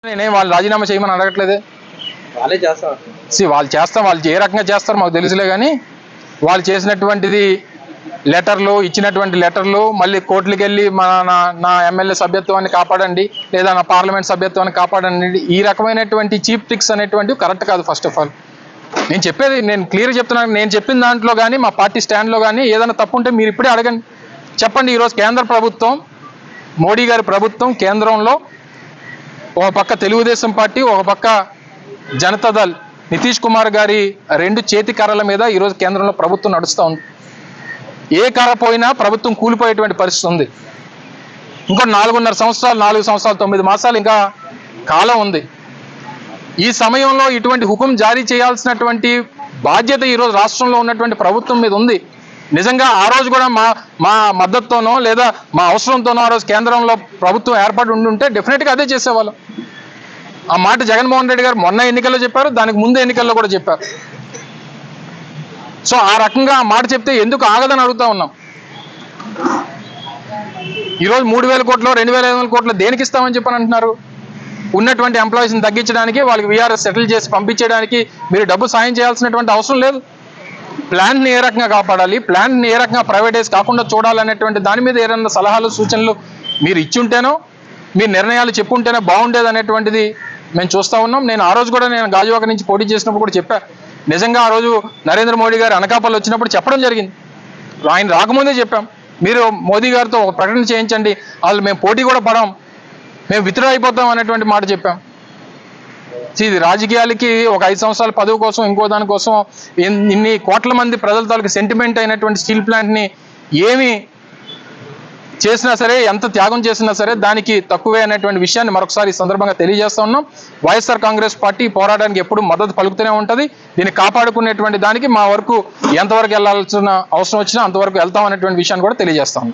నేనేం వాళ్ళు రాజీనామా చేయమని అడగట్లేదే. వాళ్ళే చేస్తారు. వాళ్ళు చేస్తారు, వాళ్ళు ఏ రకంగా చేస్తారు మాకు తెలుసులే. కానీ వాళ్ళు చేసినటువంటిది లెటర్లు, ఇచ్చినటువంటి లెటర్లు, మళ్ళీ కోర్టులకు వెళ్ళి నా ఎమ్మెల్యే సభ్యత్వాన్ని కాపాడండి, లేదా నా పార్లమెంట్ సభ్యత్వాన్ని కాపాడండి, ఈ రకమైనటువంటి చీప్ ట్రిక్స్ అనేటువంటివి కరెక్ట్ కాదు. ఫస్ట్ ఆఫ్ ఆల్ నేను క్లియర్గా చెప్తున్నాను. నేను చెప్పిన దాంట్లో కానీ మా పార్టీ స్టాండ్లో కానీ ఏదైనా తప్పు ఉంటే మీరు ఇప్పుడే అడగండి, చెప్పండి. ఈరోజు కేంద్ర ప్రభుత్వం, మోడీ గారి ప్రభుత్వం కేంద్రంలో ఒక పక్క తెలుగుదేశం పార్టీ, ఒక పక్క జనతాదళ్ నితీష్ కుమార్ గారి రెండు చేతి కర్రల మీద ఈరోజు కేంద్రంలో ప్రభుత్వం నడుస్తూ ఉంది. ఏ కర్ర పోయినా ప్రభుత్వం కూలిపోయేటువంటి పరిస్థితి ఉంది. ఇంకో 4 సంవత్సరాలు 9 మాసాలు ఇంకా కాలం ఉంది. ఈ సమయంలో ఇటువంటి హుకుం జారీ చేయాల్సినటువంటి బాధ్యత ఈరోజు రాష్ట్రంలో ఉన్నటువంటి ప్రభుత్వం మీద ఉంది. నిజంగా ఆ రోజు కూడా మా మద్దతుతోనో లేదా మా అవసరంతోనో ఆ రోజు కేంద్రంలో ప్రభుత్వం ఏర్పాటు ఉంటే డెఫినెట్గా అదే చేసేవాళ్ళం. ఆ మాట జగన్మోహన్ రెడ్డి గారు మొన్న ఎన్నికల్లో చెప్పారు, దానికి ముందు ఎన్నికల్లో కూడా చెప్పారు. సో ఆ రకంగా ఆ మాట చెప్తే ఎందుకు ఆగదని అడుగుతా ఉన్నాం. ఈరోజు 3,000 కోట్లు 2,500 కోట్లు దేనికి ఇస్తామని చెప్పని అంటున్నారు? ఉన్నటువంటి ఎంప్లాయీస్ని తగ్గించడానికి, వాళ్ళకి వీఆర్ఎస్ సెటిల్ చేసి పంపించడానికి మీరు డబ్బు సాయం చేయాల్సినటువంటి అవసరం లేదు. ప్లాంట్ని ఏ రకంగా కాపాడాలి, ప్లాంట్ని ఏ రకంగా ప్రైవేటైజ్ కాకుండా చూడాలనేటువంటి దాని మీద ఏదైనా సలహాలు సూచనలు మీరు ఇచ్చుంటేనో, మీ నిర్ణయాలు చెప్పుంటేనే బాగుండేది అనేటువంటిది మేము చూస్తూ ఉన్నాం. నేను ఆ రోజు కూడా గాజువాక నుంచి పోటీ చేసినప్పుడు కూడా చెప్పాను. నిజంగా ఆ రోజు నరేంద్ర మోడీ గారు అనకాపల్లి వచ్చినప్పుడు చెప్పడం జరిగింది. ఆయన రాకముందే చెప్పాం, మీరు మోదీ గారితో ఒక ప్రకటన చేయించండి, వాళ్ళు మేము పోటీ కూడా పడాం, మేము విత్డ్రా అయిపోతాం అనేటువంటి మాట చెప్పాం. ఇది రాజకీయాలకి ఒక 5 సంవత్సరాల పదవి కోసం, ఇంకో దానికోసం ఇన్ని కోట్ల మంది ప్రజల తాలూకు సెంటిమెంట్ అయినటువంటి స్టీల్ ప్లాంట్ని ఏమి చేసినా సరే, ఎంత త్యాగం చేసినా సరే దానికి తక్కువే అనేటువంటి విషయాన్ని మరొకసారి ఈ సందర్భంగా తెలియజేస్తా ఉన్నాం. వైఎస్ఆర్ కాంగ్రెస్ పార్టీ పోరాటానికి ఎప్పుడు మద్దతు పలుకుతూనే ఉంటుంది. దీన్ని కాపాడుకునేటువంటి దానికి మా వరకు ఎంతవరకు వెళ్లాల్సిన అవసరం వచ్చినా అంతవరకు వెళ్తాం అనేటువంటి విషయాన్ని కూడా తెలియజేస్తాం.